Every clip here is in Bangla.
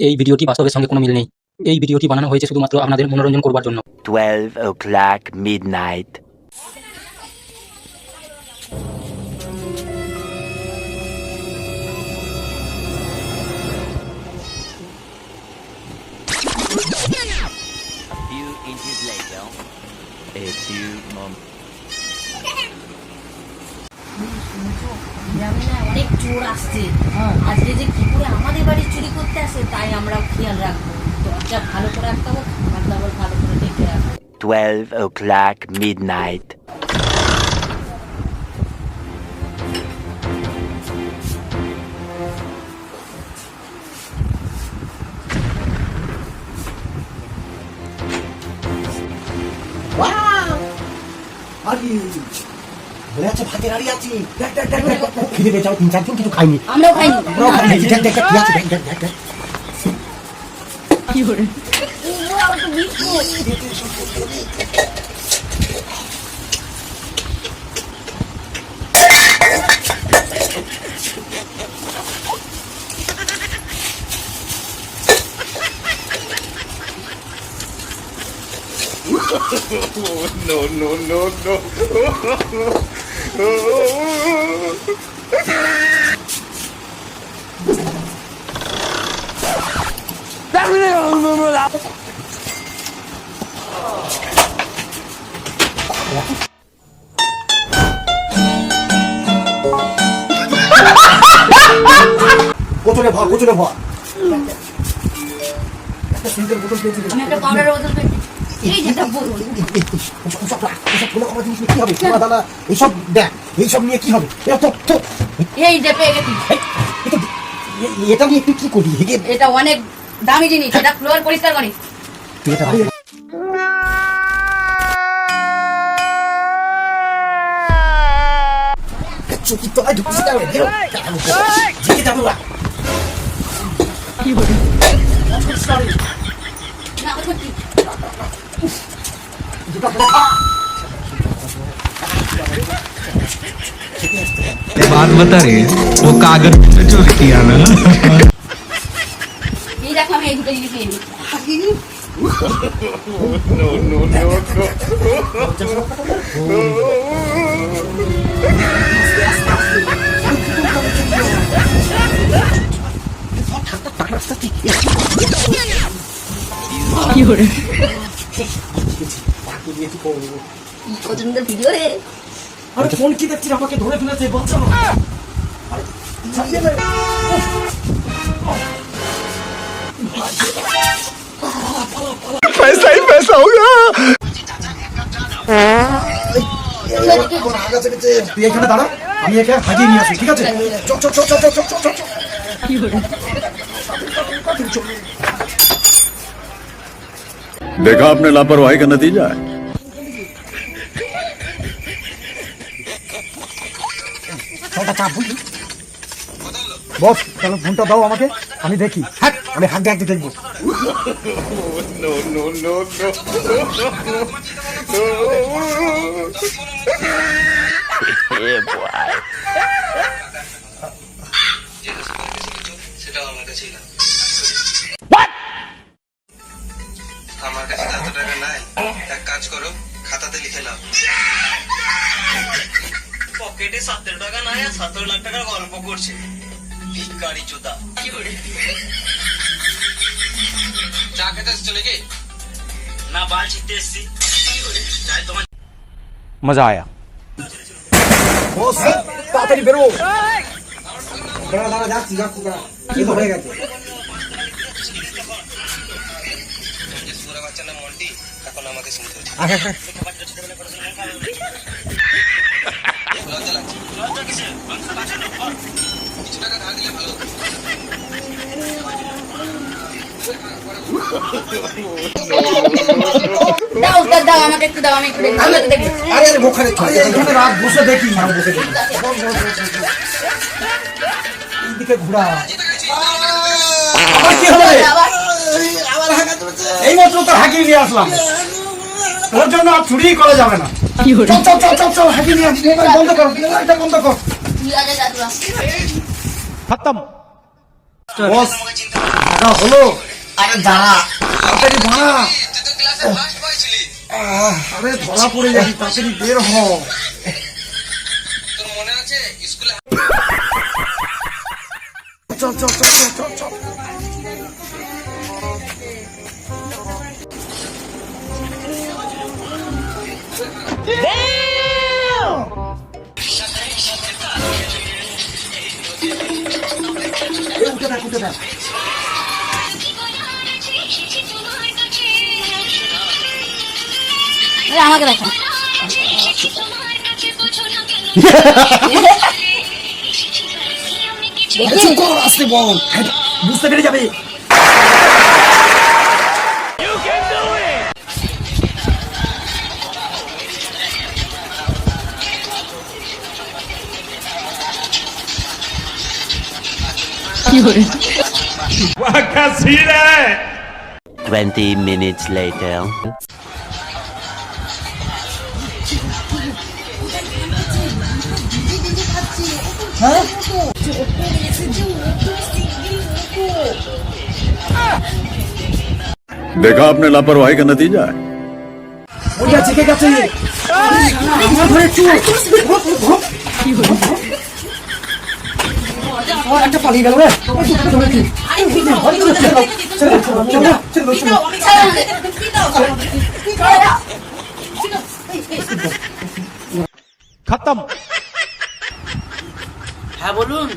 এই ভিডিওটি বাস্তবের সঙ্গে কোনো মিল নেই। এই ভিডিওটি বানানো হয়েছে শুধুমাত্র আপনাদের মনোরঞ্জন করবার জন্য। 12 o'clock midnight. A few inches later, a few moments. গ্রামে না অনেক চোর আসছে। আজকে যে কি করে আমাদের বাড়ি চুরি করতে আসে তাই আমরাও খেয়াল রাখবো। দরজা ভালো করে রাখবো, খাবার দাবার ভালো করে দেখে রাখবো। 12 o'clock midnight. বলে আছে ভাতের আড়ি আছি। খিদে পেয়ে যাও, 3-4 জন কিছু খাইনি। আমরাও খাইনি। দেখ দেখ কি আছে, দেখ দেখ দেখ। কি করে ওয়াও তো বিস্কুট। কোচলে ভর, কোচলে ভর। একটা সিঙ্গেল বোতল পেয়েছি। আমি একটা পাউডারের বোতল পেয়েছি। এই যেটা বোতল। ওসব গুলো আমার জিনিস নিয়ে কি হবে? সোনা দানা এইসব দেখ, এইসব নিয়ে কি হবে? এই যে পেয়ে গেছি। এটা নিয়ে তুই কি করবি? এটা অনেক দামি জিনিস, এটা ফ্লোর পরিষ্কার করি। এটা চুকি তো আই ঢুকিস না রে। জিকে যাবো না। কি বলি? না করছি। बात बता रहे हैं वो कागज में चोरी किया ना। এই দেখো আমি এই দুটো জিনিস নিয়ে নিই। কি করে? কি পছন্দ ভিডিও রে? আরে ফোন কি দেখছিস? আমাকে ধরে ফেলেছে, বাঁচাও। पैसा ही पैसा होगा। তুই এখানে দাঁড়া, আমি একে হাজিয়ে নিয়ে আসি, ঠিক আছে? চল চল চল চল চল চল চল। কি করে? देखा आपने लापरवाही का नतीजा है। বস, তাহলে ফোনটা দাও আমাকে, আমি দেখি। হ্যাঁ, আমি হাঁকতে হাঁকতে দেখবো। Yeah, boy. আমার কাছে এত টাকা নাই, এক কাজ করো, খাতাতে লিখে নাও। পকেটে 17 টাকা নাই আর 17 লাখ টাকার গল্প করছে ভিখারি চোদা। চা খেতে এসছো নাকি? না, বাল ছিটতে এসছি। চাই তোমার मजा आया। বস, তাড়াতাড়ি বেরো। দাঁড়া দাঁড়া, যাচ্ছি যাচ্ছি, দাঁড়া। কি হয়ে গেছে? সুরা বাচ্চা না মন্টি, এখন আমাকে শুনতে হচ্ছে। লজ্জা লাগছে। লজ্জা কিসে? কিছু টাকা ধার দিলে ভালো হতো। দাও উস্তাদ, দাও আমাকে একটু দাও, আমি একটু দেখি। আমি একটু দেখি। আরে আরে ওখানে এখানে রাত বসে দেখি, বসে দেখি। এইদিকে ঘোরা। আবার কি হলো রে? এই মাত্র তো হাঁকিয়ে নিয়ে আসলাম। তোর জন্য আর চুরি করা যাবে না। চল চল চল চল চল, হাঁকিয়ে নিয়ে আসি। মোবাইল বন্ধ কর, মোবাইলটা বন্ধ কর। ঠিক আছে দাদুরা। खत्म। বস টাকা হলো। আরে দাঁড়া, তাড়াতাড়ি বানা। তুই তো ক্লাসে ফার্স্ট বয় ছিলি। আরে ধরা পড়ে যাবি, তাড়াতাড়ি বের হ। তোর মনে আছে স্কুলে চল চল চল চল চল চল। উঠে থাক উঠে থাক। আমাকে দেখো চুপ কর, আসতে বল, বুঝতে পেরে যাবে। you. 20 minutes later. देखा आपने लापरवाही का नतीजा है। ওটা চেকে গেছে। আমার ঘরে চোর। একটা পালিয়ে গেল রে। ধরেছি। खत्म। হ্যাঁ বলুন।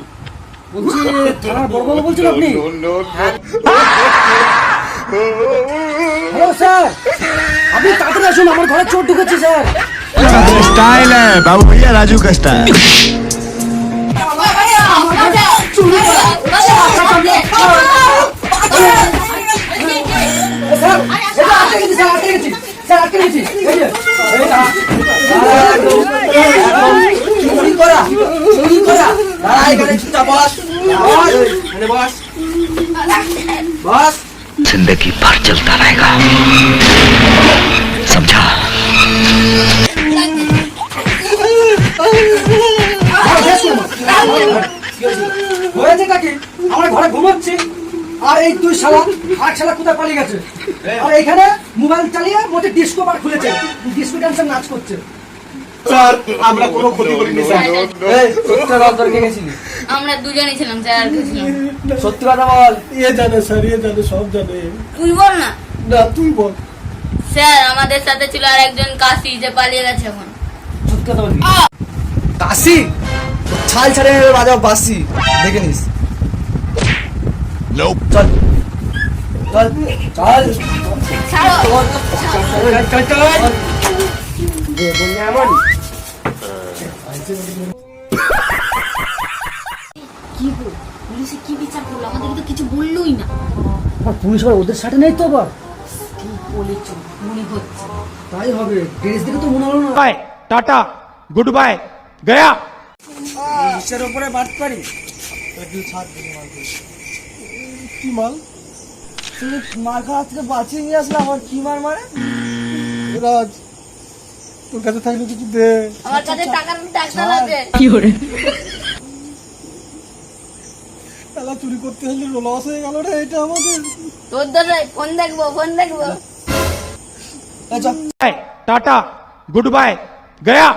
বলছি থানার বড় বাবু বলছেন আপনি? হ্যালো স্যার, আপনি তাড়াতাড়ি আসুন, আমার ঘরে চোর ঢুকেছে স্যার। स्टाइल है बाबू भैया, राजू का स्टाइल। স্যার, এটা আটকে গেছি স্যার, আটকে গেছি স্যার, আটকে গেছি। এই যে, এইটা। চুরি করা, চুরি করা। দাঁড়া, এখানে চুপচাপ বস। এখানে বস। বস। जिंदगी भर चलता रहेगा, समझा? হয়েছেটা কি? আমার ঘরে ঘুমাচ্ছি আর এই দুই শালা আর শালা কোথায় পালিয়ে গেছে, আর এখানে মোবাইল চালিয়ে মোটে ডিস্কো বার খুলেছে, ডিস্কো ডান্সের নাচ করছে। স্যার, আমরা কোনো ক্ষতি করিনি স্যার। এই সত্যি কথা কে গেছিলি? আমরা দুজনেই ছিলাম স্যার, আর কেউ ছিল না। সত্যি কথা বল। এ জানে স্যার, এ জানে, সব জানে। তুই বল না। না তুই বল। স্যার আমাদের সাথে ছিল আর একজন কাশি, যে পালিয়ে গেছে এখন। সত্যি কথা বলবি? কাশি ছাল ছাড়ে বাজাও বাসি, দেখে নিস। চল চল চল ছাড়ো। চল চল দে বললে এমন। কি গো, পুলিশে কি বিচার করলো? আমাদের তো কিছু বললোই না। পুলিশ আবার ওদের সাথে নেই তো আবার। কি বলেছ মনে হচ্ছে। তাই হবে, ড্রেস দেখে তো মনে হলো না। बाय टाटा गुड बाय गया। পুলিশের উপরে বাট পারি কি মাল? তুমি মার খাওয়া থেকে বাঁচিয়ে নিয়ে আসলে আমার কি মার মারে? রাজ, তোর কাছে থাকলে কিছু দে। আমার কাছে টাকার টাকা আছে। তালা চুরি করতে হলে লস হয়ে গেল রে, এটা আমাদের। তোর ধরে ফোন দেখবো, ফোন দেখবো। আচ্ছা टाटा गुड बाय गया।